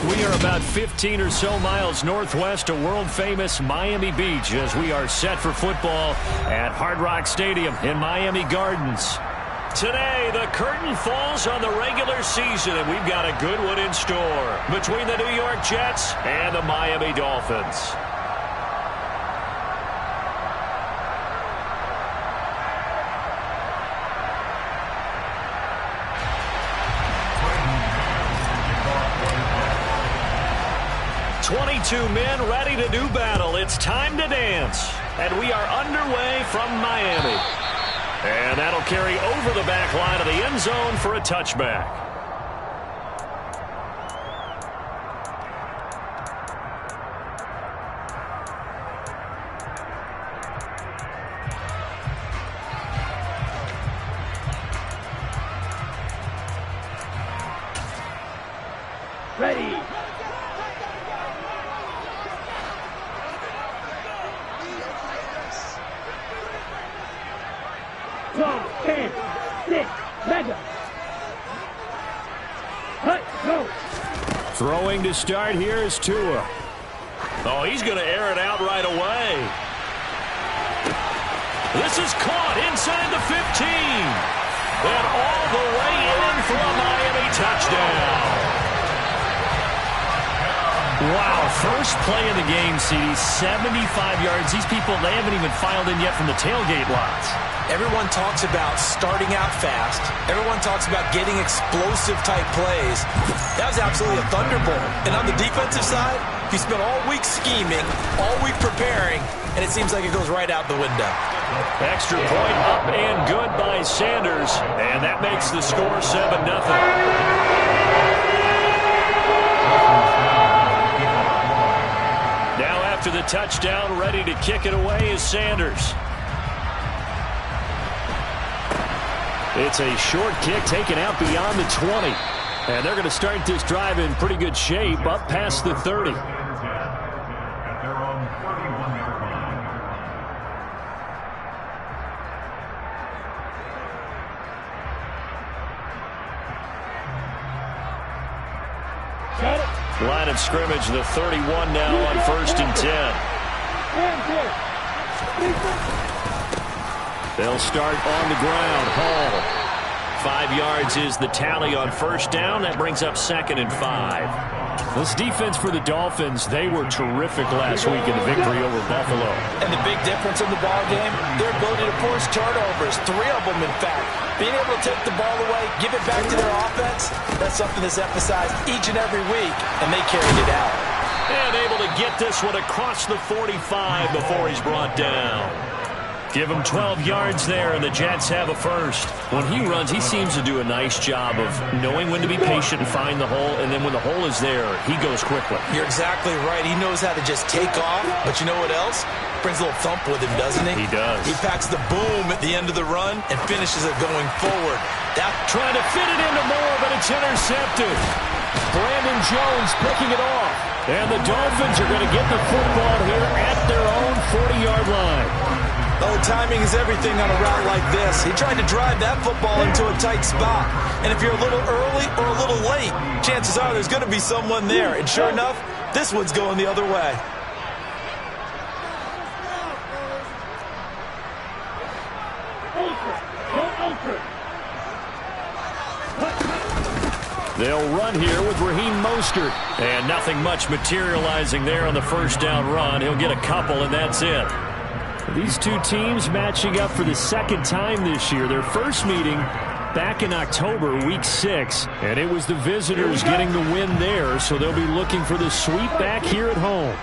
We are about 15 or so miles northwest of world-famous Miami Beach as we are set for football at Hard Rock Stadium in Miami Gardens. Today, the curtain falls on the regular season, and we've got a good one in store between the New York Jets and the Miami Dolphins. Two men ready to do battle. It's time to dance. And we are underway from Miami. And that'll carry over the back line of the end zone for a touchback. Ready. Throwing to start here is Tua. Oh, he's going to air it out right away. This is caught inside the 15. And all the way in for a Miami touchdown. Wow, first play of the game, CD, 75 yards. These people, they haven't even filed in yet from the tailgate lots. Everyone talks about starting out fast. Everyone talks about getting explosive-type plays. That was absolutely a thunderbolt. And on the defensive side, you spent all week scheming, all week preparing, and it seems like it goes right out the window. Extra point up and good by Sanders. And that makes the score 7-0. Now after the touchdown, ready to kick it away is Sanders. It's a short kick taken out beyond the 20. And they're going to start this drive in pretty good shape up past the 30. Line of scrimmage, the 31 now on 1st and 10. They'll start on the ground. Hall. 5 yards is the tally on 1st down. That brings up 2nd and 5. This defense for the Dolphins, they were terrific last week in the victory over Buffalo. And the big difference in the ball game, their ability to force turnovers, 3 of them in fact. Being able to take the ball away, give it back to their offense, that's something that's emphasized each and every week, and they carried it out. And able to get this one across the 45 before he's brought down. Give him 12 yards there, and the Jets have a first. When he runs, he seems to do a nice job of knowing when to be patient and find the hole, and then when the hole is there, he goes quickly. You're exactly right. He knows how to just take off, but you know what else? Brings a little thump with him, doesn't he? He does. He packs the boom at the end of the run and finishes it going forward. Trying to fit it into Moore, but it's intercepted. Brandon Jones picking it off. And the Dolphins are going to get the football here at their own 40-yard line. Oh, timing is everything on a route like this. He tried to drive that football into a tight spot. And if you're a little early or a little late, chances are there's going to be someone there. And sure enough, this one's going the other way. They'll run here with Raheem Mostert. And nothing much materializing there on the 1st down run. He'll get a couple, and that's it. These two teams matching up for the 2nd time this year. Their first meeting back in October, week 6. And it was the visitors getting the win there, so they'll be looking for the sweep back here at home.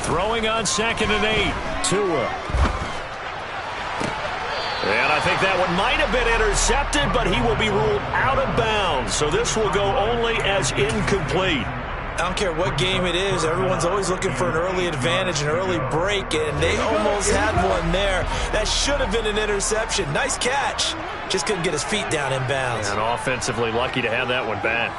Throwing on 2nd and 8. Tua. And I think that one might have been intercepted, but he will be ruled out of bounds. So this will go only as incomplete. I don't care what game it is. Everyone's always looking for an early advantage, an early break, and they almost had one there. That should have been an interception. Nice catch. Just couldn't get his feet down in bounds. And offensively lucky to have that one back.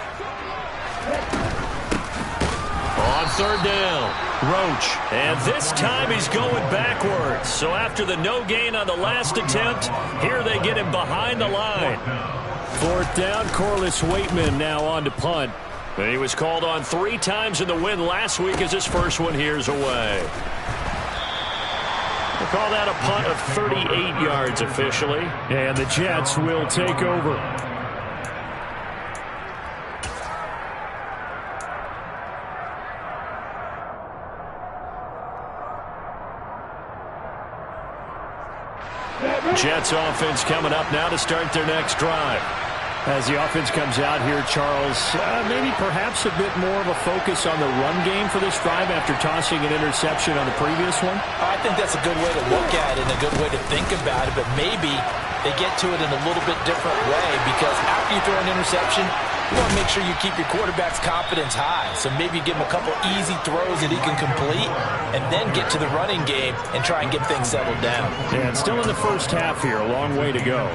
On third down, Roach. And this time he's going backwards. So after the no gain on the last attempt, here they get him behind the line. Fourth down, Corliss Waitman now on to punt. And he was called on 3 times in the win last week as his first one here's away. We'll call that a punt of 38 yards officially. And the Jets will take over. Jets offense coming up now to start their next drive. As the offense comes out here, Charles, maybe perhaps a bit more of a focus on the run game for this drive after tossing an interception on the previous one? I think that's a good way to look at it and a good way to think about it, but maybe they get to it in a little bit different way because after you throw an interception, you want to make sure you keep your quarterback's confidence high. So maybe give him a couple easy throws that he can complete and then get to the running game and try and get things settled down. And still in the first half here, a long way to go.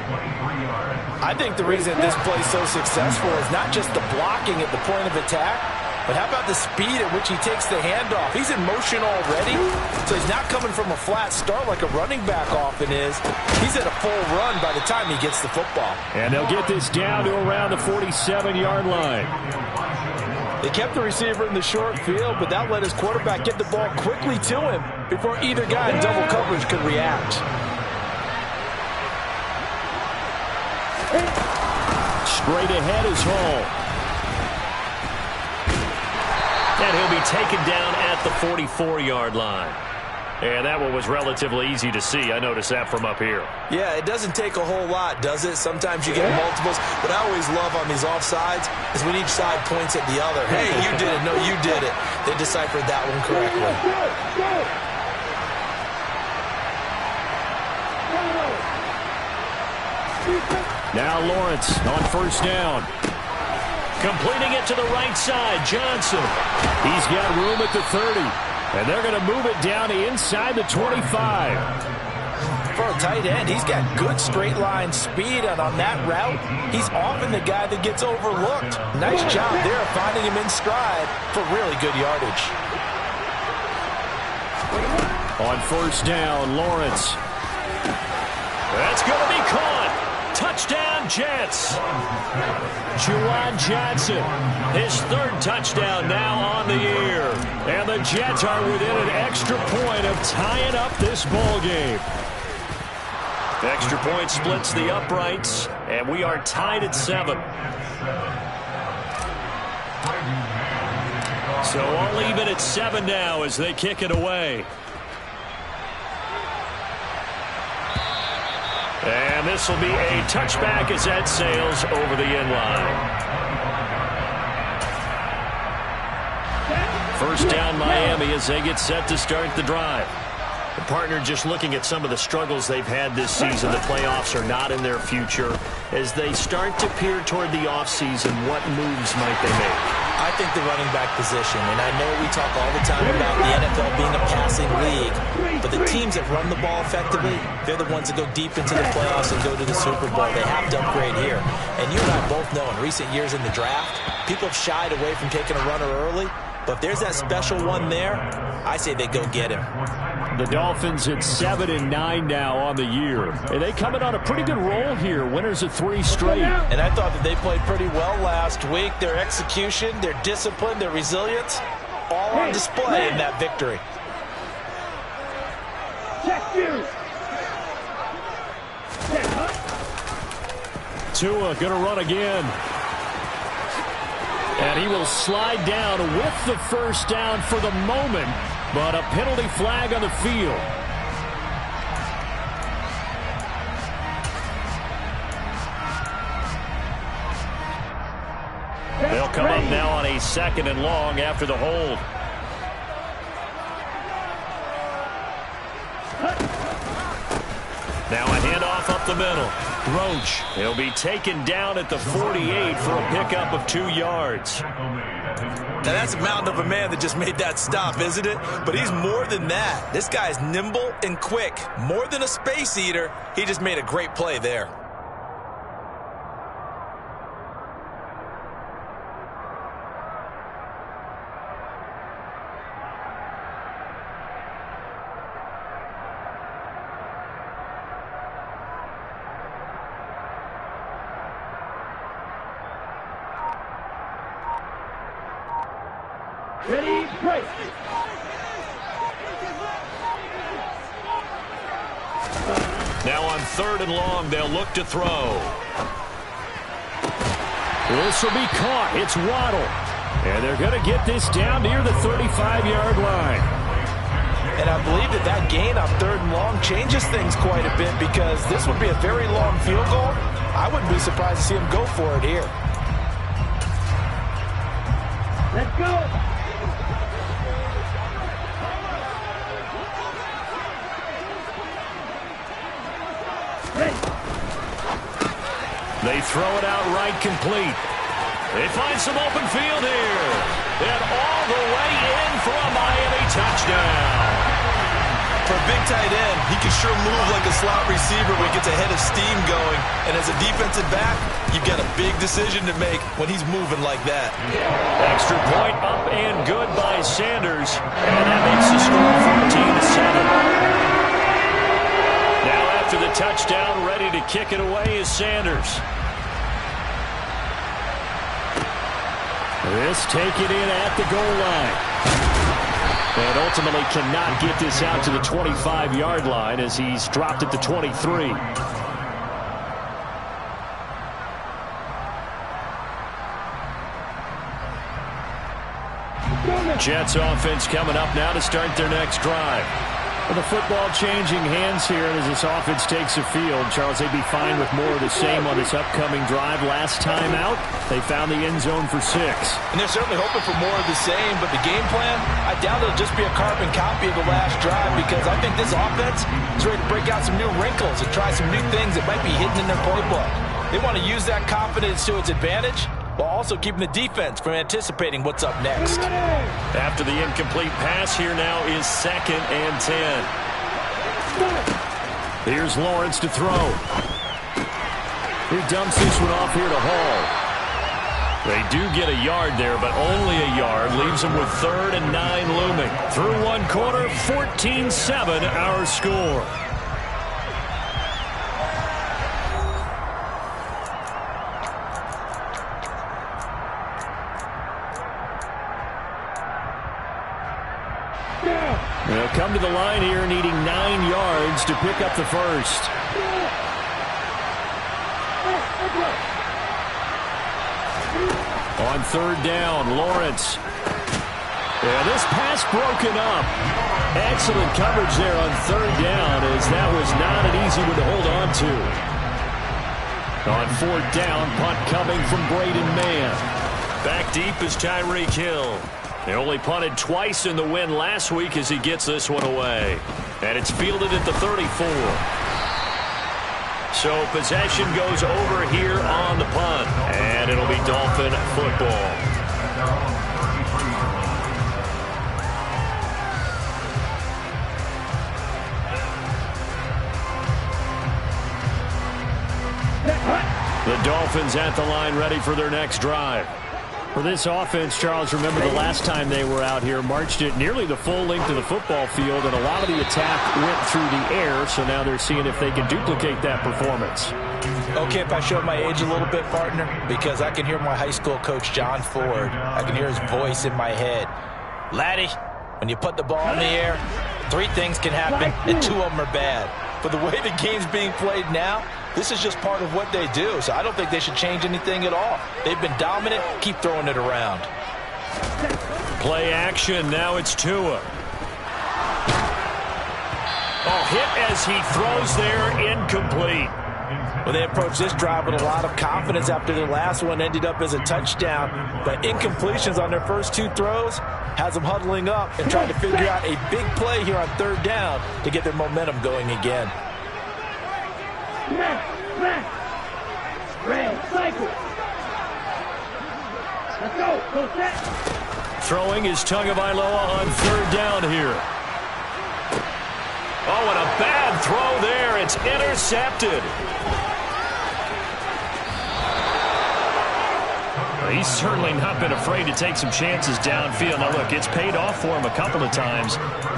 I think the reason this play's so successful is not just the blocking at the point of attack, but how about the speed at which he takes the handoff? He's in motion already, so he's not coming from a flat start like a running back often is. He's at a full run by the time he gets the football. And they'll get this down to around the 47-yard line. They kept the receiver in the short field, but that let his quarterback get the ball quickly to him before either guy in double coverage could react. Straight ahead is Hall. And he'll be taken down at the 44-yard line. And that one was relatively easy to see. I noticed that from up here. Yeah, it doesn't take a whole lot, does it? Sometimes you get multiples. What I always love on these offsides is when each side points at the other. Hey, you did it. No, you did it. They deciphered that one correctly. Now Lawrence on first down. Completing it to the right side, Johnson. He's got room at the 30. And they're going to move it down to inside the 25. For a tight end, he's got good straight line speed, and on that route, he's often the guy that gets overlooked. Nice job there of finding him in stride for really good yardage. On first down, Lawrence. That's going to be caught. Touchdown, Jets. Juwan Johnson, his 3rd touchdown now on the year. And the Jets are within an extra point of tying up this ball game. The extra point splits the uprights, and we are tied at 7. So all even at 7 now as they kick it away. And this will be a touchback as that sails over the end line. First down Miami as they get set to start the drive. The partner just looking at some of the struggles they've had this season. The playoffs are not in their future. As they start to peer toward the offseason, what moves might they make? I think the running back position, and I know we talk all the time about the NFL being a passing league, but the teams that run the ball effectively, they're the ones that go deep into the playoffs and go to the Super Bowl. They have to upgrade here. And you and I both know in recent years in the draft, people have shied away from taking a runner early, but if there's that special one there, I say they go get him. The Dolphins at 7-9 now on the year. And they coming on a pretty good roll here. Winners of 3 straight. And I thought that they played pretty well last week. Their execution, their discipline, their resilience, all on display in that victory. Tua going to run again. And he will slide down with the first down for the moment. But a penalty flag on the field. They'll come up now on a 2nd and long after the hold. Now a handoff up the middle. Roach. He'll be taken down at the 48 for a pickup of 2 yards. Now that's a mountain of a man that just made that stop, isn't it? But he's more than that. This guy's nimble and quick. More than a space eater. He just made a great play there. Right. Now on 3rd and long, they'll look to throw. This will be caught. It's Waddle. And they're going to get this down near the 35-yard line. And I believe that gain on 3rd and long changes things quite a bit, because this would be a very long field goal. I wouldn't be surprised to see him go for it here. Let's go. Ready. They throw it out right, complete. They find some open field here. And all the way in for a Miami touchdown. For a big tight end, he can sure move like a slot receiver when he gets a head of steam going. And as a defensive back, you've got a big decision to make when he's moving like that. Extra point up and good by Sanders. And that makes the score 14-7. Now after the touchdown, ready to kick it away is Sanders. This taken in at the goal line. And ultimately cannot get this out to the 25-yard line as he's dropped at the 23. Jets offense coming up now to start their next drive. With the football changing hands here as this offense takes the field, Charles, they'd be fine with more of the same on this upcoming drive. Last time out, they found the end zone for 6. And they're certainly hoping for more of the same, but the game plan, I doubt it'll just be a carbon copy of the last drive, because I think this offense is ready to break out some new wrinkles and try some new things that might be hidden in their playbook. They want to use that confidence to its advantage, while also keeping the defense from anticipating what's up next. After the incomplete pass, here now is 2nd and 10. Here's Lawrence to throw. He dumps this one off here to Hall. They do get a yard there, but only a yard. Leaves them with 3rd and 9 looming. Through one quarter, 14-7 our score. They'll come to the line here needing 9 yards to pick up the first. On 3rd down, Lawrence. Yeah, this pass broken up. Excellent coverage there on 3rd down, as that was not an easy one to hold on to. On 4th down, punt coming from Braden Mann. Back deep is Tyreek Hill. They only punted twice in the win last week as he gets this one away. And it's fielded at the 34. So possession goes over here on the punt. And it'll be Dolphin football. The Dolphins at the line ready for their next drive. For this offense, Charles, remember the last time they were out here, marched it nearly the full length of the football field, and a lot of the attack went through the air, so now they're seeing if they can duplicate that performance. Okay, if I show my age a little bit, partner, because I can hear my high school coach, John Ford. I can hear his voice in my head. Laddie, when you put the ball in the air, 3 things can happen, and 2 of them are bad. But the way the game's being played now, this is just part of what they do, so I don't think they should change anything at all. They've been dominant. Keep throwing it around. Play action. Now it's Tua. Oh, hit as he throws there, incomplete. Well, they approached this drive with a lot of confidence after their last one ended up as a touchdown. But incompletions on their first 2 throws has them huddling up and trying to figure out a big play here on 3rd down to get their momentum going again. Red cycle. Let's go. Go set. Throwing is Tagovailoa on 3rd down here. Oh, and a bad throw there. It's intercepted. He's certainly not been afraid to take some chances downfield. Now, look, it's paid off for him a couple of times.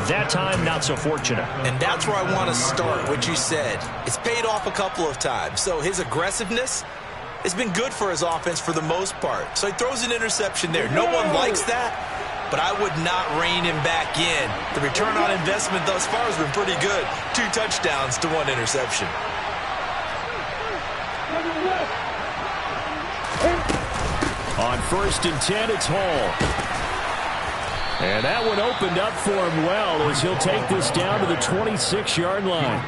That time, not so fortunate. And that's where I want to start, what you said. It's paid off a couple of times. So his aggressiveness has been good for his offense for the most part. So he throws an interception there. No one likes that. but I would not rein him back in. The return on investment thus far has been pretty good. 2 touchdowns to 1 interception. On 1st and 10, it's Hall. And that one opened up for him well as he'll take this down to the 26-yard line.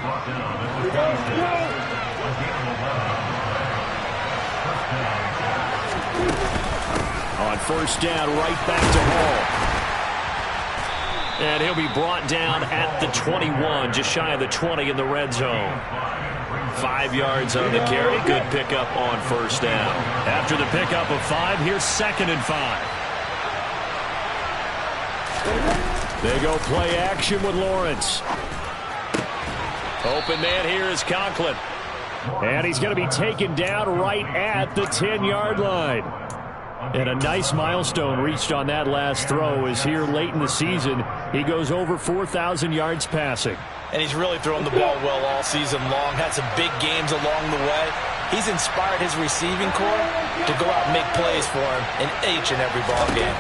On 1st down, right back to Hall. And he'll be brought down at the 21, just shy of the 20 in the red zone. 5 yards on the carry. Good pickup on 1st down. After the pickup of 5, here's 2nd and 5. They go play action with Lawrence. Open man here is Conklin. And he's going to be taken down right at the 10-yard line. And a nice milestone reached on that last throw as here late in the season, he goes over 4,000 yards passing. And he's really thrown the ball well all season long. Had some big games along the way. He's inspired his receiving corps to go out and make plays for him in each and every ball game.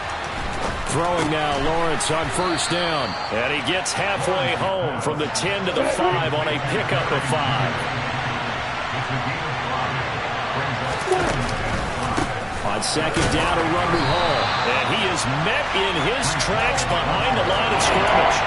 Throwing now, Lawrence on 1st down. And he gets halfway home from the 10 to the 5 on a pickup of 5. On 2nd down, a run with Hall. And he is met in his tracks behind the line of scrimmage.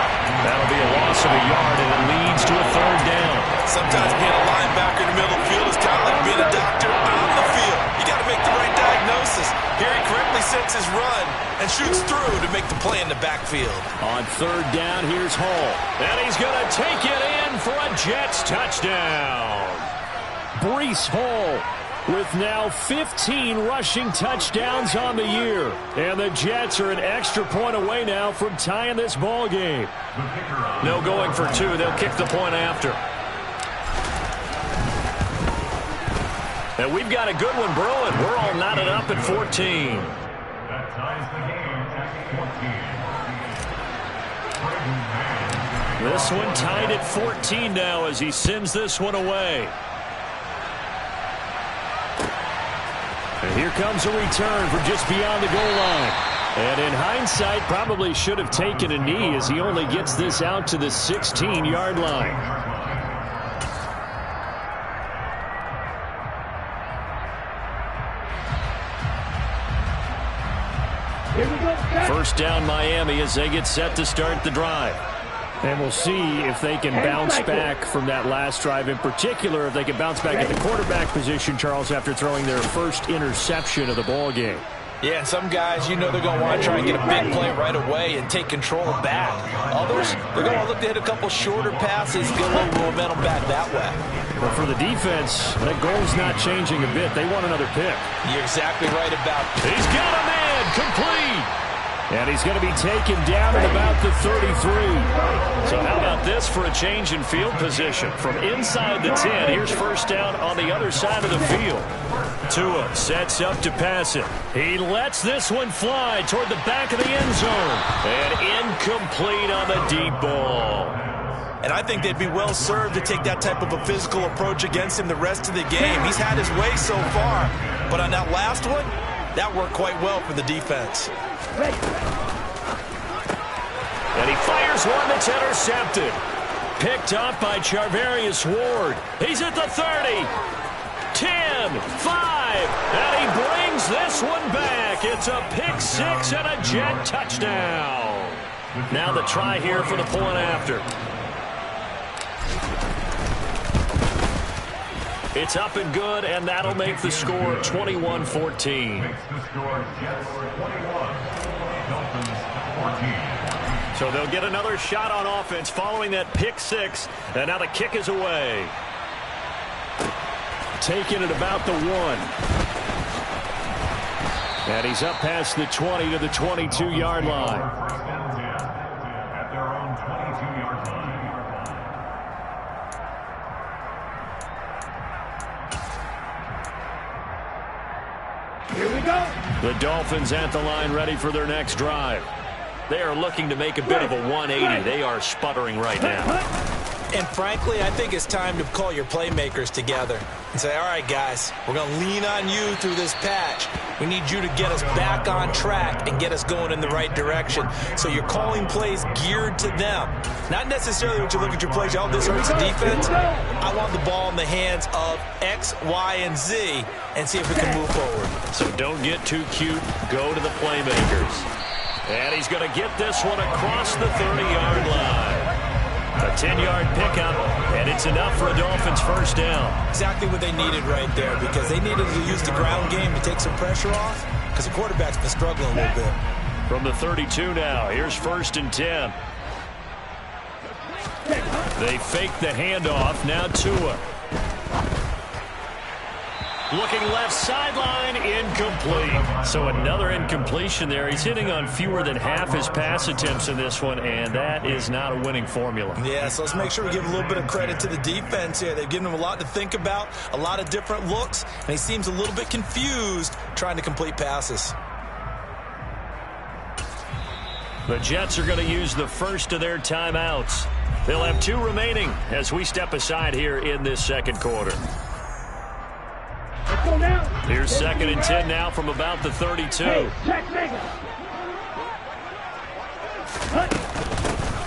That'll be a loss of a yard, and it leads to a 3rd down. Sometimes being a linebacker in the middle of the field is kind of like being a doctor on the field. You got to make the right diagnosis. Here he correctly sets his run and shoots through to make the play in the backfield. On 3rd down, here's Hall. And he's going to take it in for a Jets touchdown. Breece Hall with now 15 rushing touchdowns on the year. And the Jets are an extra point away now from tying this ball game. No going for 2. They'll kick the point after. And we've got a good one brewing. We're all knotted up at 14. That ties the game at 14. This one tied at 14 now as he sends this one away. And here comes a return from just beyond the goal line. And in hindsight, probably should have taken a knee as he only gets this out to the 16-yard line. Here we go. 1st down Miami as they get set to start the drive. And we'll see if they can bounce back from that last drive. In particular, if they can bounce back at the quarterback position, Charles, after throwing their first interception of the ball game. Yeah, some guys, you know they're going to want to try and get a big play right away and take control back. Others, they're going to look to hit a couple shorter passes, get a little momentum back that way. But for the defense, that goal's not changing a bit. They want another pick. You're exactly right about that. He's got a man complete. And he's going to be taken down at about the 33. So how about this for a change in field position? From inside the 10, here's 1st down on the other side of the field. Tua sets up to pass it. He lets this one fly toward the back of the end zone. And incomplete on the deep ball. And I think they'd be well served to take that type of a physical approach against him the rest of the game. He's had his way so far. But on that last one, that worked quite well for the defense. And he fires one that's intercepted. Picked up by Charvarius Ward. He's at the 30. 10, 5, and he brings this one back. It's a pick 6 and a Jet touchdown. Now the try here for the point after. It's up and good, and that'll make the score 21-14. So they'll get another shot on offense following that pick 6, and now the kick is away. Taken at about the 1. And he's up past the 20 to the 22-yard line. At their own 22-yard line. Here we go. The Dolphins at the line ready for their next drive. They are looking to make a bit of a 180. They are sputtering right now. And frankly, I think it's time to call your playmakers together and say, all right, guys, we're going to lean on you through this patch. We need you to get us back on track and get us going in the right direction. So you're calling plays geared to them. Not necessarily what you look at your plays, oh, this hurts the defense. I want the ball in the hands of X, Y, and Z and see if we can move forward. So don't get too cute. Go to the playmakers. And he's going to get this one across the 30-yard line. A 10-yard pickup, and it's enough for a Dolphins first down. Exactly what they needed right there, because they needed to use the ground game to take some pressure off, because the quarterback's been struggling a little bit. From the 32 now, here's 1st and 10. They fake the handoff, now Tua. Looking left sideline, incomplete. So another incompletion there. He's hitting on fewer than half his pass attempts in this one, and that is not a winning formula. Yeah, so let's make sure we give a little bit of credit to the defense here. They've given him a lot to think about, a lot of different looks, and he seems a little bit confused trying to complete passes. The Jets are going to use the first of their timeouts. They'll have 2 remaining as we step aside here in this second quarter. Here's 2nd and 10 now from about the 32.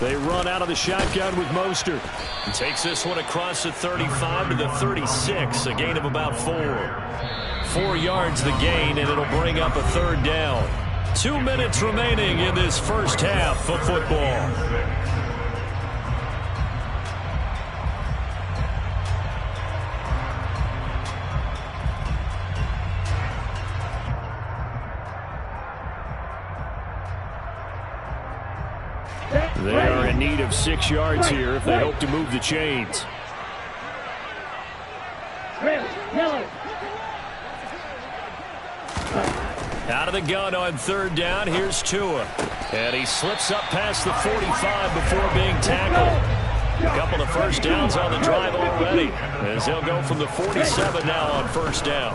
They run out of the shotgun with Mostert. He takes this one across the 35 to the 36, a gain of about 4. 4 yards the gain, and it'll bring up a 3rd down. 2 minutes remaining in this first half of football. They are in need of 6 yards here if they hope to move the chains. Out of the gun on 3rd down, here's Tua. And he slips up past the 45 before being tackled. A couple of first downs on the drive already, as he'll go from the 47 now on 1st down.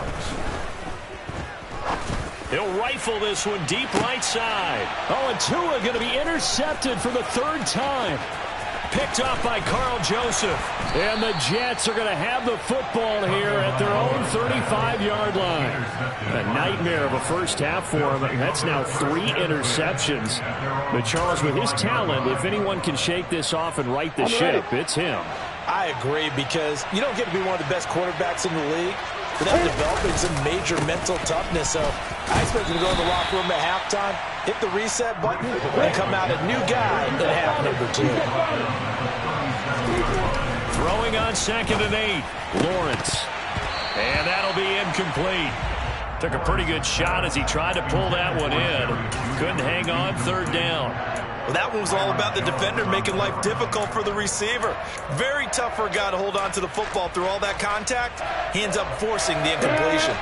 He'll rifle this one deep right side. Oh, and Tua going to be intercepted for the 3rd time. Picked off by Carl Joseph. And the Jets are going to have the football here at their own 35-yard line. A nightmare of a first half for him. That's now 3 interceptions. But Charles, with his talent, if anyone can shake this off and right the ship, it's him. I agree, because you don't get to be one of the best quarterbacks in the league without developing some major mental toughness. So I expect him to go to the locker room at halftime, hit the reset button, and come out a new guy in half number 2. Throwing on 2nd and 8, Lawrence. And that'll be incomplete. Took a pretty good shot as he tried to pull that one in. Couldn't hang on, 3rd down. Well, that one was all about the defender making life difficult for the receiver. Very tough for a guy to hold on to the football through all that contact. He ends up forcing the incompletion.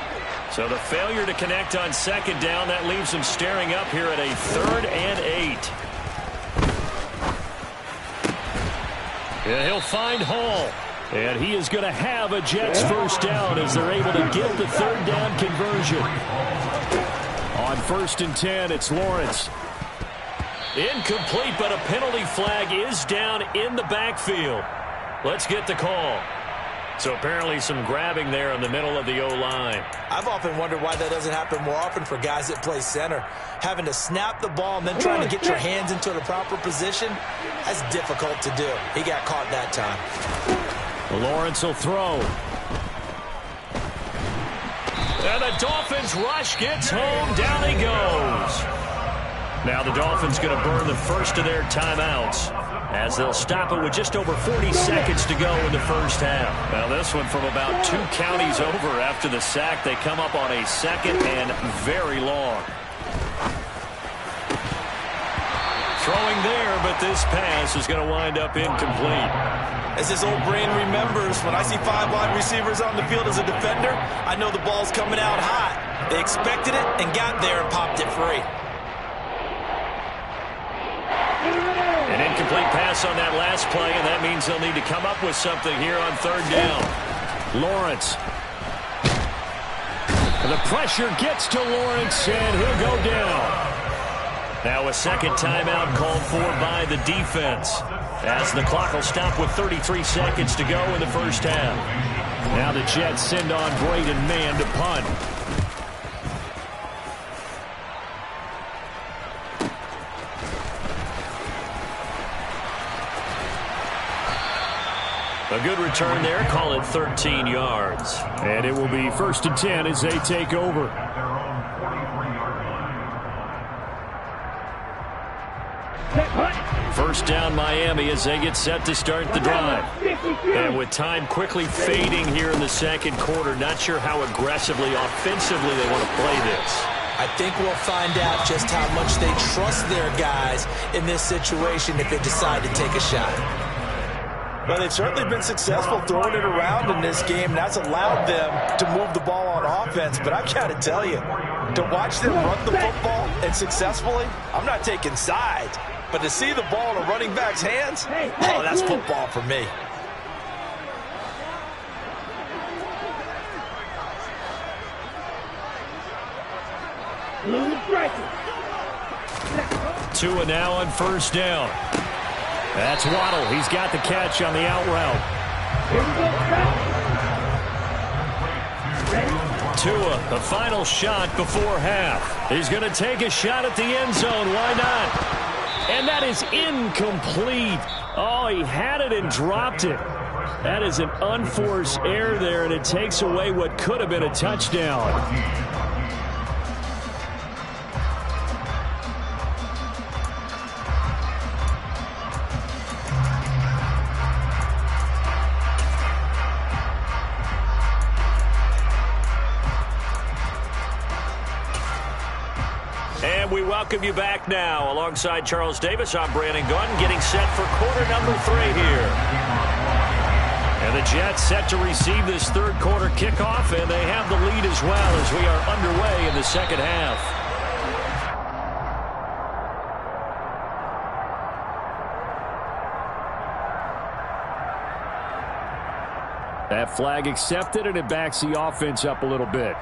So the failure to connect on 2nd down, that leaves him staring up here at a 3rd and 8. And he'll find Hall. And he is going to have a Jets first down as they're able to get the 3rd down conversion. On 1st and 10, it's Lawrence. Incomplete, but a penalty flag is down in the backfield. Let's get the call. So apparently some grabbing there in the middle of the O-line. I've often wondered why that doesn't happen more often for guys that play center. Having to snap the ball and then trying to get your hands into the proper position, that's difficult to do. He got caught that time. Lawrence will throw. And the Dolphins rush gets home. Down he goes. Now the Dolphins going to burn the first of their timeouts as they'll stop it with just over 40 seconds to go in the first half. Now this one from about 2 counties over after the sack. They come up on a 2nd and very long. Throwing there, but this pass is going to wind up incomplete. As his old brain remembers, when I see 5 wide receivers on the field as a defender, I know the ball's coming out hot. They expected it and got there and popped it free. An incomplete pass on that last play, and that means they'll need to come up with something here on 3rd down. Lawrence. And the pressure gets to Lawrence, and he'll go down. Now a second timeout called for by the defense. as the clock will stop with 33 seconds to go in the first half. Now the Jets send on Braden Mann to punt. A good return there. Call it 13 yards. And it will be 1st and 10 as they take over. At their own 43-yard line. First down Miami as they get set to start the drive. And with time quickly fading here in the second quarter, not sure how aggressively, offensively they want to play this. I think we'll find out just how much they trust their guys in this situation if they decide to take a shot. Well, they've certainly been successful throwing it around in this game, and that's allowed them to move the ball on offense. But I've got to tell you, to watch them run the football and successfully, I'm not taking sides. But to see the ball in a running back's hands, oh, that's football for me. Tua now on first down. That's Waddle. He's got the catch on the out route. Tua, the final shot before half. He's going to take a shot at the end zone. Why not? And that is incomplete. Oh, he had it and dropped it. That is an unforced error there, and it takes away what could have been a touchdown. And we welcome you back now. Alongside Charles Davis, I'm Brandon Gunn, getting set for quarter number 3 here. And the Jets set to receive this third quarter kickoff, and they have the lead as well as we are underway in the second half. That flag accepted, and it backs the offense up a little bit.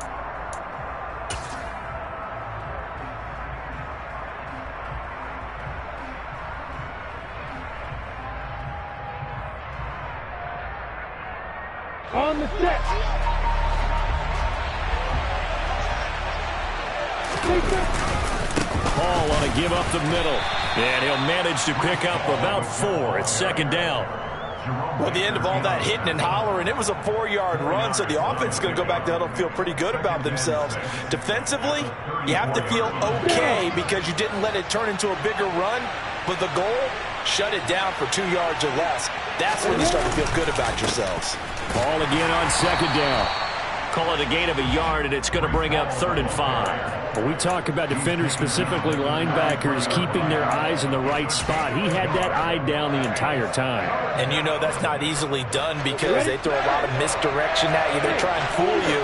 On the set. Hall on a give up the middle. And he'll manage to pick up about 4. It's second down. Well, at the end of all that hitting and hollering, it was a 4-yard run, so the offense is going to go back to huddle and feel pretty good about themselves. Defensively, you have to feel okay because you didn't let it turn into a bigger run, but the goal, shut it down for 2 yards or less. That's when you start to feel good about yourselves. Ball again on second down. Call it a gain of a yard, and it's going to bring up 3rd and 5. When we talk about defenders, specifically linebackers, keeping their eyes in the right spot, he had that eye down the entire time. And you know that's not easily done because they throw a lot of misdirection at you. They try and fool you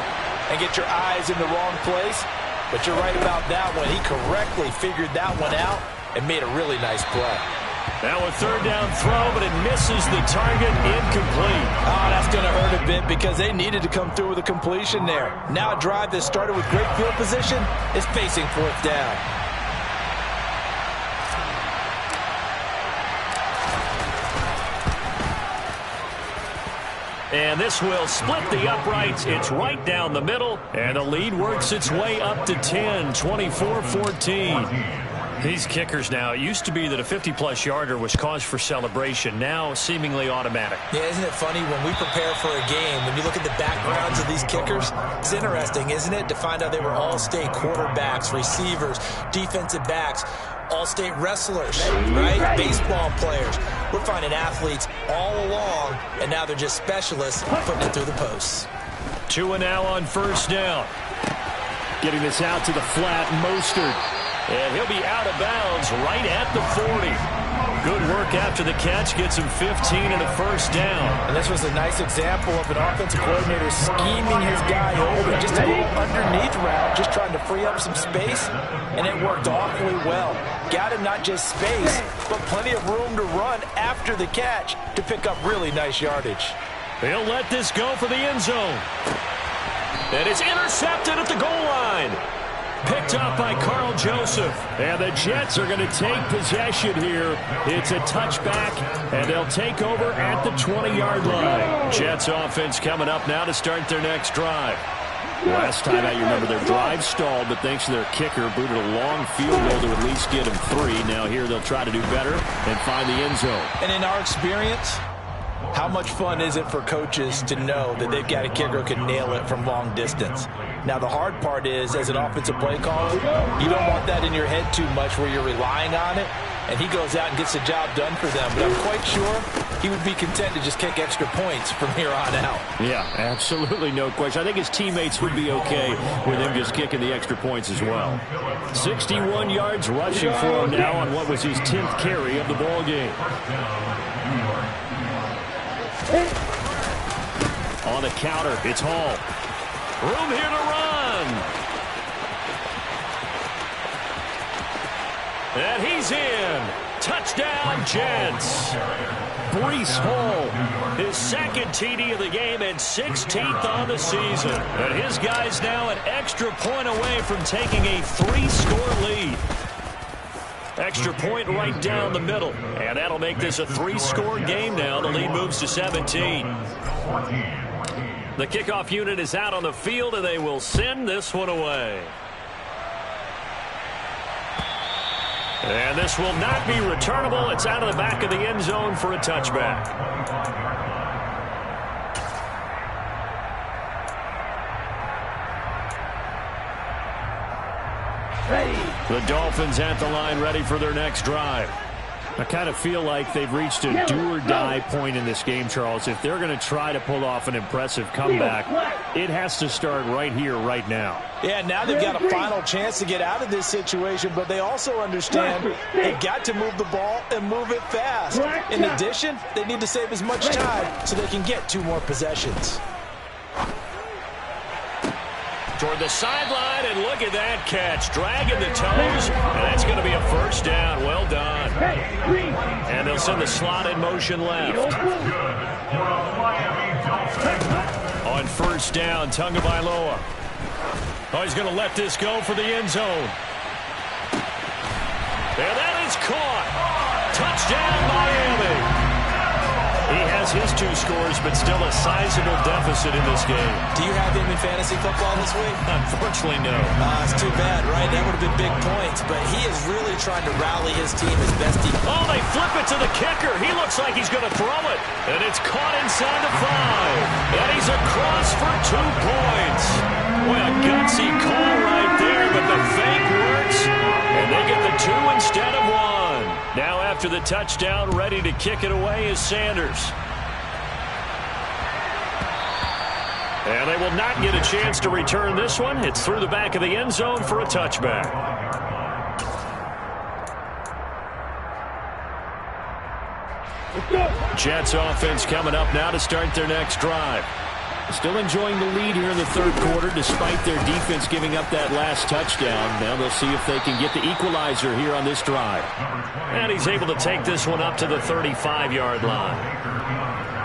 and get your eyes in the wrong place. But you're right about that one. He correctly figured that one out and made a really nice play. Now a 3rd down throw, but it misses the target, incomplete. Oh, that's going to hurt a bit because they needed to come through with a completion there. Now a drive that started with great field position is facing 4th down. And this will split the uprights. It's right down the middle, and the lead works its way up to 10, 24-14. These kickers now, it used to be that a 50-plus yarder was cause for celebration. Now seemingly automatic. Yeah, isn't it funny when we prepare for a game, when you look at the backgrounds of these kickers, it's interesting, isn't it, to find out they were all-state quarterbacks, receivers, defensive backs, all-state wrestlers, right? Baseball players. We're finding athletes all along, and now they're just specialists putting it through the posts. Tua now on first down. Getting this out to the flat, Mostert. And he'll be out of bounds right at the 40. Good work after the catch. Gets him 15 and a first down. And this was a nice example of an offensive coordinator scheming his guy over. Just a little underneath route, just trying to free up some space. And it worked awfully well. Got him not just space, but plenty of room to run after the catch to pick up really nice yardage. He'll let this go for the end zone. And it's intercepted at the goal line. Picked up by Carl Joseph. And the Jets are going to take possession here. It's a touchback, and they'll take over at the 20-yard line. Jets offense coming up now to start their next drive. Last time out, you remember their drive stalled, but thanks to their kicker, booted a long field goal to at least get them 3. Now here they'll try to do better and find the end zone. And in our experience, how much fun is it for coaches to know that they've got a kicker who can nail it from long distance? Now, the hard part is, as an offensive play caller, you don't want that in your head too much where you're relying on it, and he goes out and gets the job done for them. But I'm quite sure he would be content to just kick extra points from here on out. Yeah, absolutely no question. I think his teammates would be okay with him just kicking the extra points as well. 61 yards rushing for him now on what was his 10th carry of the ball game. On the counter, it's Hall. Room here to run. And he's in. Touchdown, Jets. Breece Hall, his second TD of the game and 16th on the season. And his guys now an extra point away from taking a 3-score lead. Extra point right down the middle. And that'll make this a 3-score game now. The lead moves to 17. The kickoff unit is out on the field, and they will send this one away. And this will not be returnable. It's out of the back of the end zone for a touchback. The Dolphins at the line, ready for their next drive. I kind of feel like they've reached a do-or-die point in this game, Charles. If they're going to try to pull off an impressive comeback, it has to start right here, right now. Yeah, now they've got a final chance to get out of this situation, but they also understand they've got to move the ball and move it fast. In addition, they need to save as much time so they can get 2 more possessions. Toward the sideline, and look at that catch. Dragging the toes, and that's going to be a first down. Well done. And they'll send the slot in motion left. On first down, Tagovailoa. Oh, he's going to let this go for the end zone. And that is caught. Touchdown, Miami. He has his 2 scores, but still a sizable deficit in this game. Do you have him in fantasy football this week? Unfortunately, no. It's too bad, right? That would have been big points, but he is really trying to rally his team as best he can. Oh, they flip it to the kicker. He looks like he's going to throw it, and it's caught inside the 5. And he's across for 2 points. Boy, a gutsy call right there, but the fake works, and they get the 2 instead of 1. Now after the touchdown, ready to kick it away is Sanders. And they will not get a chance to return this one. It's through the back of the end zone for a touchback. Jets offense coming up now to start their next drive. Still enjoying the lead here in the 3rd quarter despite their defense giving up that last touchdown. Now they'll see if they can get the equalizer here on this drive. And he's able to take this one up to the 35-yard line.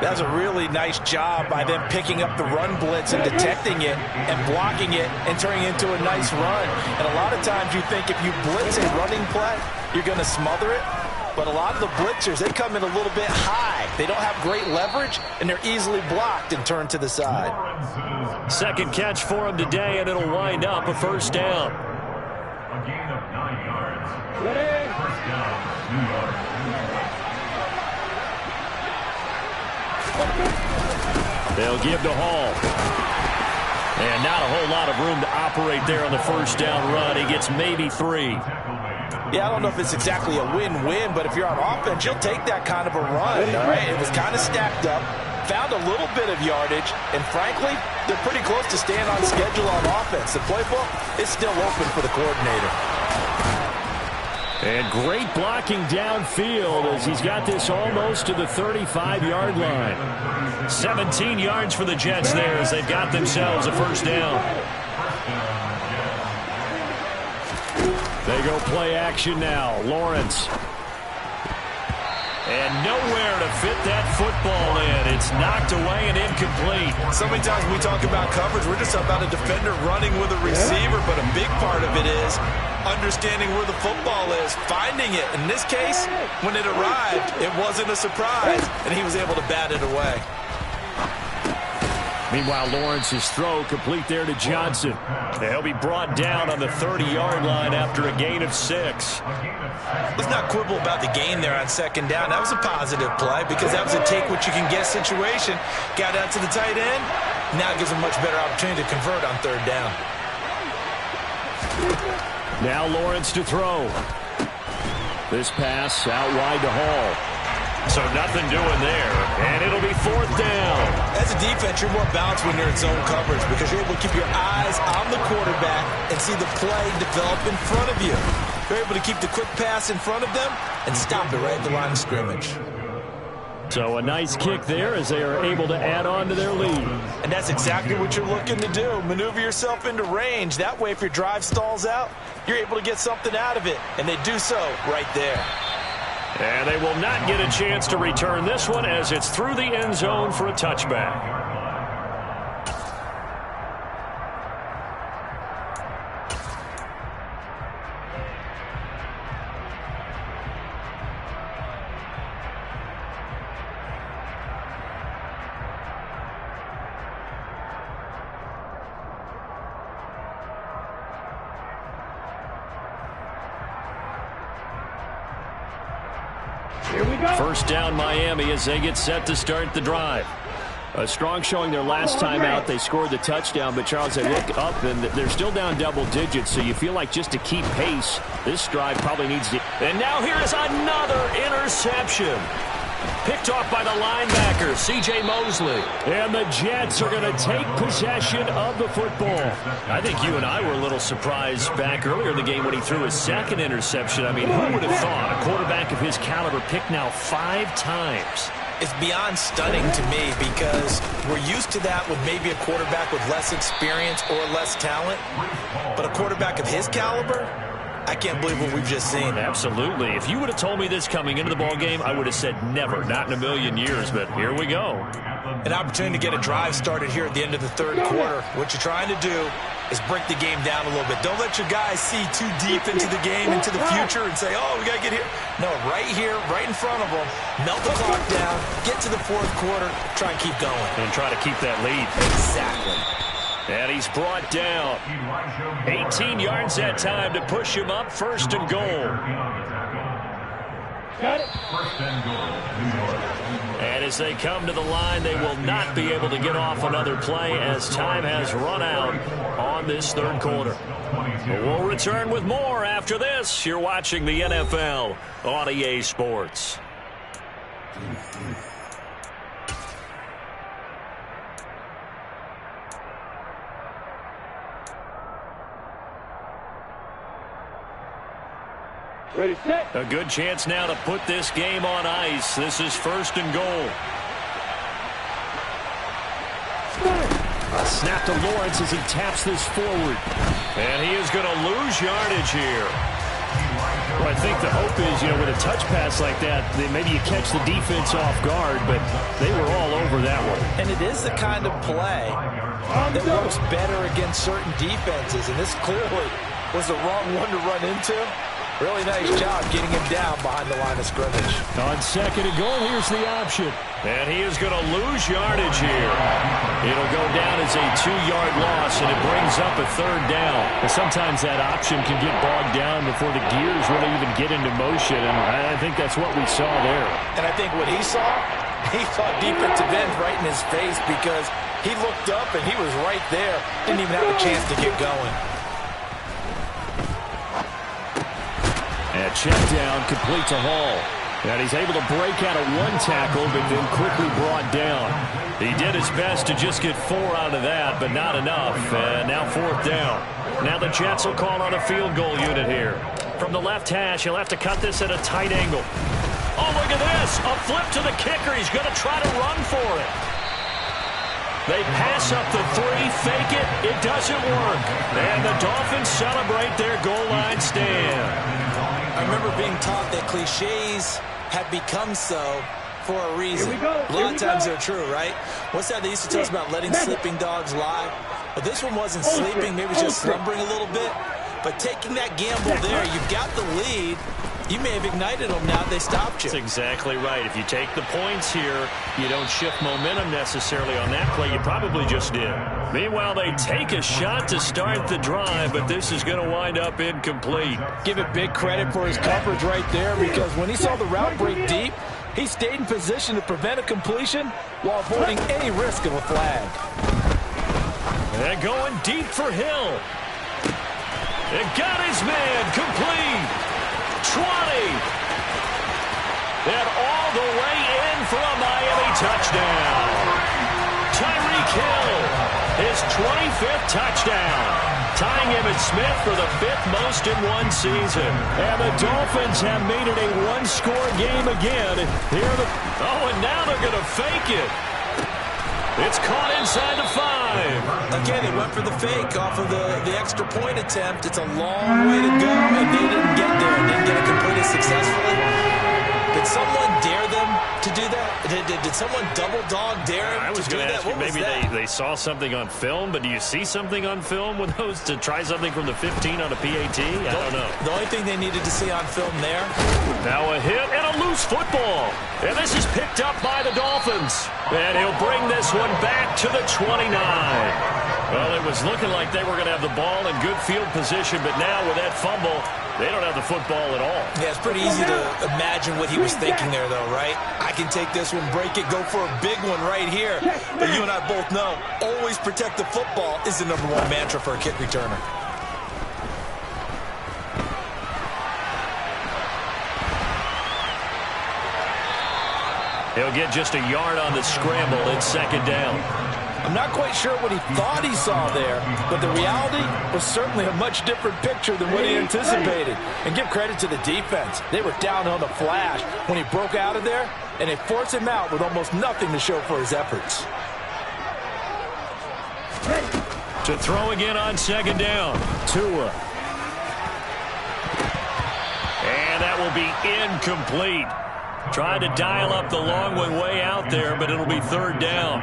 That's a really nice job by them picking up the run blitz and detecting it and blocking it and turning it into a nice run. And a lot of times you think if you blitz a running play, you're going to smother it. But a lot of the blitzers, they come in a little bit high. They don't have great leverage, and they're easily blocked and turned to the side. Second catch for him today, and it'll wind up a first down. A gain of 9 yards. First down, New York. They'll give to Hall. And not a whole lot of room to operate there on the first down run. He gets maybe 3. Yeah, I don't know if it's exactly a win-win, but if you're on offense, you'll take that kind of a run, all right? It was kind of stacked up, found a little bit of yardage, and frankly, they're pretty close to staying on schedule on offense. The playbook is still open for the coordinator. And great blocking downfield as he's got this almost to the 35-yard line. 17 yards for the Jets there as they've got themselves a first down. They go play action now. Lawrence. And nowhere to fit that football in. It's knocked away and incomplete. So many times when we talk about coverage, we're just about a defender running with a receiver, but a big part of it is understanding where the football is, finding it. In this case, when it arrived, it wasn't a surprise, and he was able to bat it away. Meanwhile, Lawrence's throw complete there to Johnson. He'll be brought down on the 30-yard line after a gain of 6. Let's not quibble about the gain there on second down. That was a positive play because that was a take-what-you-can-get situation. Got out to the tight end. Now it gives him a much better opportunity to convert on third down. Now Lawrence to throw. This pass out wide to Hall. So nothing doing there, and it'll be fourth down. As a defense, you're more balanced when you're in zone coverage because you're able to keep your eyes on the quarterback and see the play develop in front of you. You're able to keep the quick pass in front of them and stop it right at the line of scrimmage. So a nice kick there as they are able to add on to their lead. And that's exactly what you're looking to do. Maneuver yourself into range. That way, if your drive stalls out, you're able to get something out of it. And they do so right there. And they will not get a chance to return this one as it's through the end zone for a touchback. First down Miami as they get set to start the drive. A strong showing their last time out. They scored the touchdown, but Charles, they look up and they're still down double digits, so you feel like just to keep pace, this drive probably needs to... And now here is another interception. Picked off by the linebacker, C.J. Mosley. And the Jets are going to take possession of the football. I think you and I were a little surprised back earlier in the game when he threw his second interception. I mean, who would have thought a quarterback of his caliber picked now 5 times? It's beyond stunning to me because we're used to that with maybe a quarterback with less experience or less talent. But a quarterback of his caliber, I can't believe what we've just seen. Absolutely. If you would have told me this coming into the ballgame, I would have said never, not in a million years, but here we go. An opportunity to get a drive started here at the end of the third quarter. What you're trying to do is break the game down a little bit. Don't let your guys see too deep into the game, into the future, and say, oh, we got to get here. No, right here, right in front of them, melt the clock down, get to the fourth quarter, try and keep going. And try to keep that lead. Exactly. And he's brought down. 18 yards that time to push him up. First and goal. Got it. First and goal, New York. And as they come to the line, they will not be able to get off another play as time has run out on this third quarter. We'll return with more after this. You're watching the NFL on EA Sports. Ready, set. A good chance now to put this game on ice. This is first and goal. A snap to Lawrence as he taps this forward. And he is going to lose yardage here. Well, I think the hope is, with a touch pass like that, maybe you catch the defense off guard, but they were all over that one. And it is the kind of play that works better against certain defenses, and this clearly was the wrong one to run into. Really nice job getting him down behind the line of scrimmage. On second and goal, here's the option. And he is going to lose yardage here. It'll go down as a 2-yard loss, and it brings up a third down. And sometimes that option can get bogged down before the gears really even get into motion, and I think that's what we saw there. And I think what he saw defensive end right in his face because he looked up and he was right there. Didn't even have a chance to get going. And check down, complete to Hall. And he's able to break out of one tackle, but then quickly brought down. He did his best to just get 4 out of that, but not enough. And now fourth down. Now the Jets will call on a field goal unit here. From the left hash, he'll have to cut this at a tight angle. Oh, look at this. A flip to the kicker. He's going to try to run for it. They pass up the 3, fake it. It doesn't work. And the Dolphins celebrate their goal line stand. I remember being taught that cliches have become so for a reason. A lot of times they're true, right? What's that they used to tell us about letting sleeping dogs lie? But this one wasn't sleeping, maybe just slumbering a little bit. But taking that gamble there, you've got the lead. You may have ignited them now. They stopped you. That's exactly right. If you take the points here, you don't shift momentum necessarily on that play. You probably just did. Meanwhile, they take a shot to start the drive, but this is going to wind up incomplete. Give it big credit for his coverage right there, because when he saw the route break deep, he stayed in position to prevent a completion while avoiding any risk of a flag. And going deep for Hill. It got his man complete. 20. And all the way in for a Miami touchdown. Tyreek Hill, his 25th touchdown, tying Emmitt Smith for the 5th most in one season. And the Dolphins have made it a one-score game again. And now they're going to fake it. It's caught inside the 5. Again, they went for the fake off of the extra point attempt. It's a long way to go, and they didn't get there. Didn't get it completed successfully. Did someone dare them to do that? Did someone double dog dare them I was to do going to that? ask you, What was maybe that? they saw something on film, but do you see something on film with those to try something from the 15 on a PAT? I don't know. The only thing they needed to see on film there. Now a hit and a loose football. And this is picked up by the Dolphins. And he'll bring this one back to the 29. Well, it was looking like they were going to have the ball in good field position, but now with that fumble, they don't have the football at all. Yeah, it's pretty easy to imagine what he was thinking there, though, right? I can take this one, break it, go for a big one right here. But you and I both know, always protect the football is the #1 mantra for a kick returner. He'll get just a yard on the scramble in 2nd down. I'm not quite sure what he thought he saw there, but the reality was certainly a much different picture than what he anticipated. And give credit to the defense. They were down on the flash when he broke out of there, and they forced him out with almost nothing to show for his efforts. To throw again on 2nd down. Tua. And that will be incomplete. Trying to dial up the long one way out there, but it'll be 3rd down.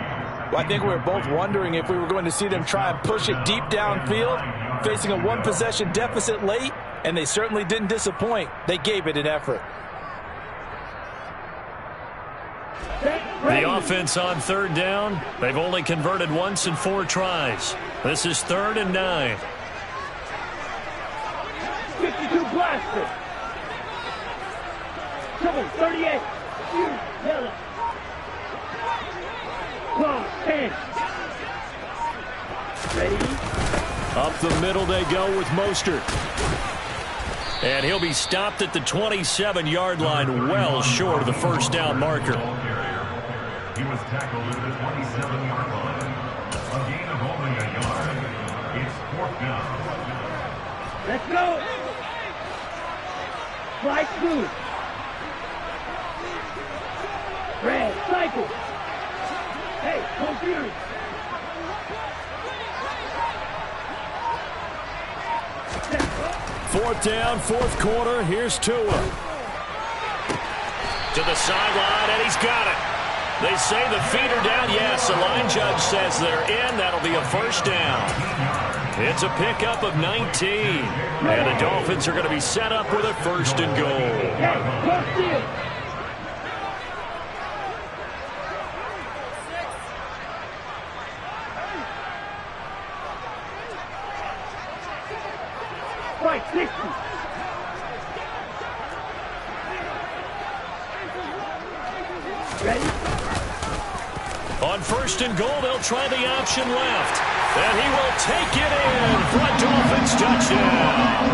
Well, I think we were both wondering if we were going to see them try and push it deep downfield, facing a one-possession deficit late, and they certainly didn't disappoint. They gave it an effort. The offense on 3rd down, they've only converted once in 4 tries. This is 3rd and 9. 52 blaster. Come on, 38. Yellow. Come on, 10. Ready? Up the middle they go with Mostert. And he'll be stopped at the 27-yard line, well short of the 1st down marker. He was tackled at the 27-yard line. A gain of only a yard. It's 4th down. Let's go. Fly through. Red, cycle. Hey, computer. Fourth down, 4th quarter. Here's Tua. To the sideline, and he's got it. They say the feet are down. Yes, the line judge says they're in. That'll be a 1st down. It's a pickup of 19. And the Dolphins are going to be set up with a 1st and goal. Hey, go steal. Right, 60. Ready? On 1st and goal, they'll try the option left. And he will take it in for a Dolphins touchdown.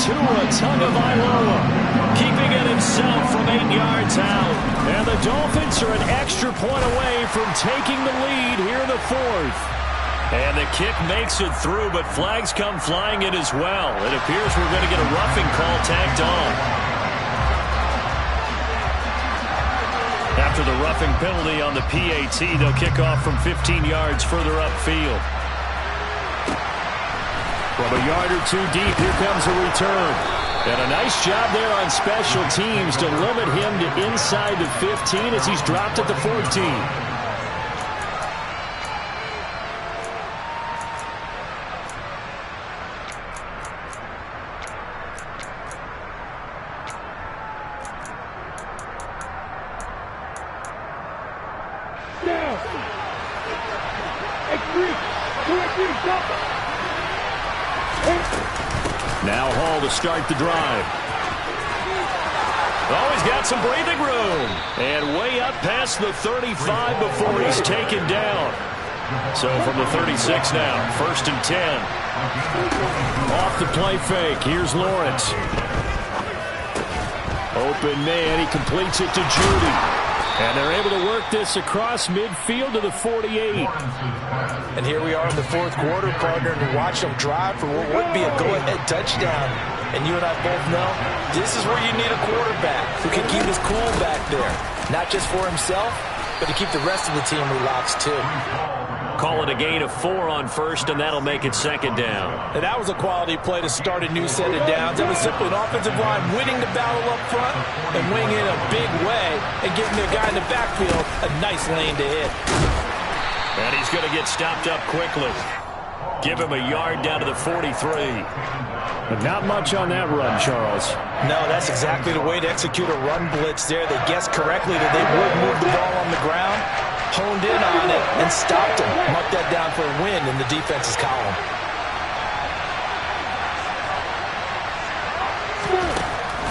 Tua Tagovailoa keeping it himself from 8 yards out. And the Dolphins are an extra point away from taking the lead here in the 4th. And the kick makes it through, but flags come flying in as well. It appears we're going to get a roughing call tacked on. After the roughing penalty on the PAT, they'll kick off from 15 yards further upfield. From a yard or 2 deep, here comes a return. And a nice job there on special teams to limit him to inside the 15 as he's dropped at the 14. Now Hall to start the drive. Oh, he's got some breathing room. And way up past the 35 before he's taken down. So from the 36 now, 1st and 10. Off the play fake. Here's Lawrence. Open man. He completes it to Judy. And they're able to work this across midfield to the 48. And here we are in the 4th quarter, partner, to watch them drive for what would be a go-ahead touchdown. And you and I both know this is where you need a quarterback who can keep his cool back there. Not just for himself, but to keep the rest of the team relaxed too. Call it a gain of 4 on 1st, and that'll make it 2nd down. And that was a quality play to start a new set of downs. That was simply an offensive line winning the battle up front and winning in a big way and giving their guy in the backfield a nice lane to hit. And he's going to get stopped up quickly. Give him a yard down to the 43. But not much on that run, Charles. No, that's exactly the way to execute a run blitz there. They guessed correctly that they would move the ball on the ground, honed in on it, and stopped him. Mark that down for a win in the defense's column.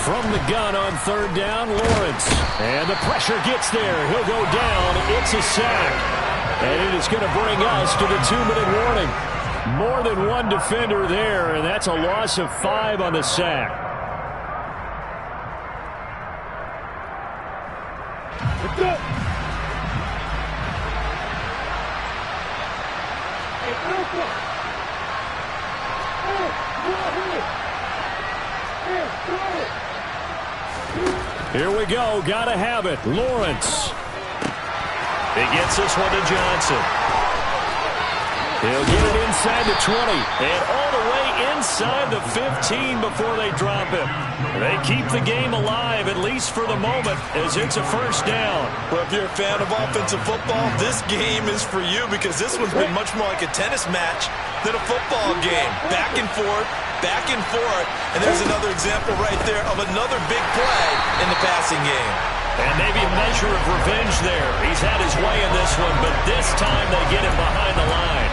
From the gun on 3rd down, Lawrence. And the pressure gets there. He'll go down. It's a sack. And it is going to bring us to the 2-minute warning. More than one defender there, and that's a loss of 5 on the sack. Let's go. Here we go. Gotta have it. Lawrence. He gets this one to Johnson. He'll get it inside the 20 and all the way inside the 15 before they drop him. They keep the game alive, at least for the moment, as it's a 1st down. Well, if you're a fan of offensive football, this game is for you because this one's been much more like a tennis match than a football game. Back and forth, and there's another example right there of another big play in the passing game. And maybe a measure of revenge there. He's had his way in this one, but this time they get him behind the line.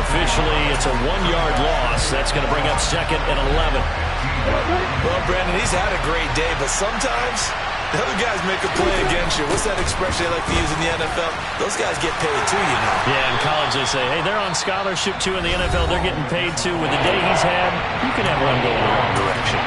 Officially, it's a 1-yard loss. That's going to bring up 2nd and 11. Well, Brandon, he's had a great day, but sometimes the other guys make a play against you. What's that expression they like to use in the NFL? Those guys get paid too, you know. Yeah, in college they say, hey, they're on scholarship too. In the NFL, they're getting paid too. With the day he's had, you can have one go in the wrong direction.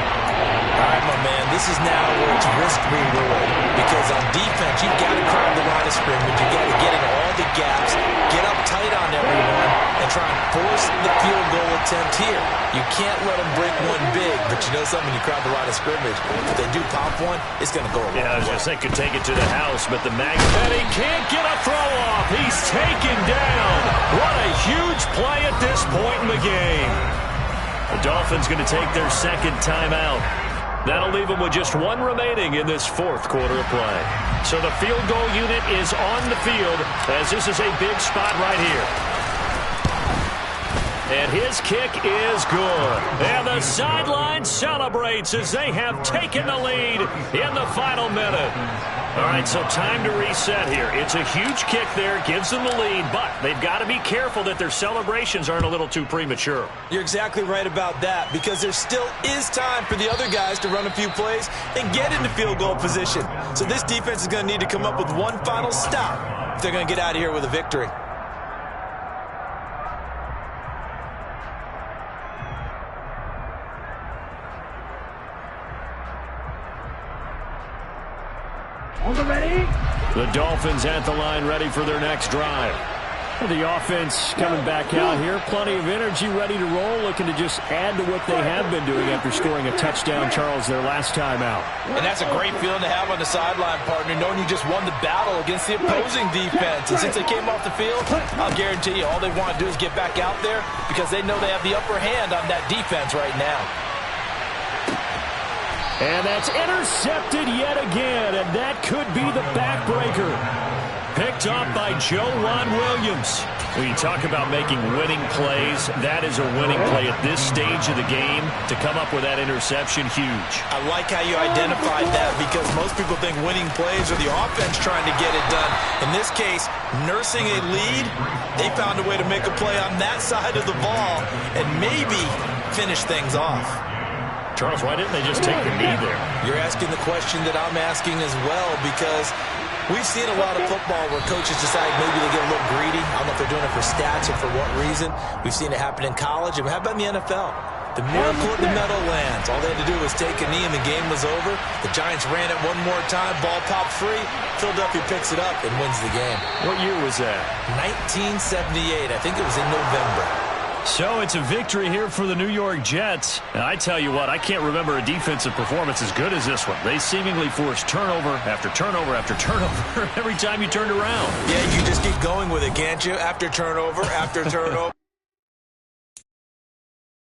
All right, my man, this is now where it's risk-reward. Because on defense, you've got to crowd the line of scrimmage. You've got to get in all the gaps, get up tight on everyone, and try and force the field goal attempt here. You can't let them break one big, but you know something, you crowd the line of scrimmage. If they do pop one, it's going to go a long way. Yeah, I was going to say, could take it to the house, but the Magnetti can't get a throw off. He's taken down. What a huge play at this point in the game. The Dolphins going to take their 2nd timeout. That'll leave them with just 1 remaining in this 4th quarter of play. So the field goal unit is on the field as this is a big spot right here. And his kick is good. And the sideline celebrates as they have taken the lead in the final minute. All right, so time to reset here. It's a huge kick there, gives them the lead, but they've got to be careful that their celebrations aren't a little too premature. You're exactly right about that because there still is time for the other guys to run a few plays and get into field goal position. So this defense is going to need to come up with one final stop if they're going to get out of here with a victory. The Dolphins at the line ready for their next drive. The offense coming back out here. Plenty of energy, ready to roll, looking to just add to what they have been doing after scoring a touchdown, Charles, their last time out. And that's a great feeling to have on the sideline, partner, knowing you just won the battle against the opposing defense. And since they came off the field, I'll guarantee you all they want to do is get back out there because they know they have the upper hand on that defense right now. And that's intercepted yet again, and that could be the backbreaker. Picked off by Joejuan Williams. When you talk about making winning plays, that is a winning play at this stage of the game. To come up with that interception, huge. I like how you identified that, because most people think winning plays are the offense trying to get it done. In this case, nursing a lead, they found a way to make a play on that side of the ball and maybe finish things off. Charles, why didn't they just take the knee there? You're asking the question that I'm asking as well, because we've seen a lot of football where coaches decide maybe they get a little greedy. I don't know if they're doing it for stats or for what reason. We've seen it happen in college, and how about in the NFL? The miracle at the Meadowlands. All they had to do was take a knee, and the game was over. The Giants ran it one more time. Ball popped free. Philadelphia picks it up and wins the game. What year was that? 1978. I think it was in November. So it's a victory here for the New York Jets. And I tell you what, I can't remember a defensive performance as good as this one. They seemingly forced turnover after turnover after turnover every time you turned around. Yeah, you just keep going with it, can't you? After turnover after turnover.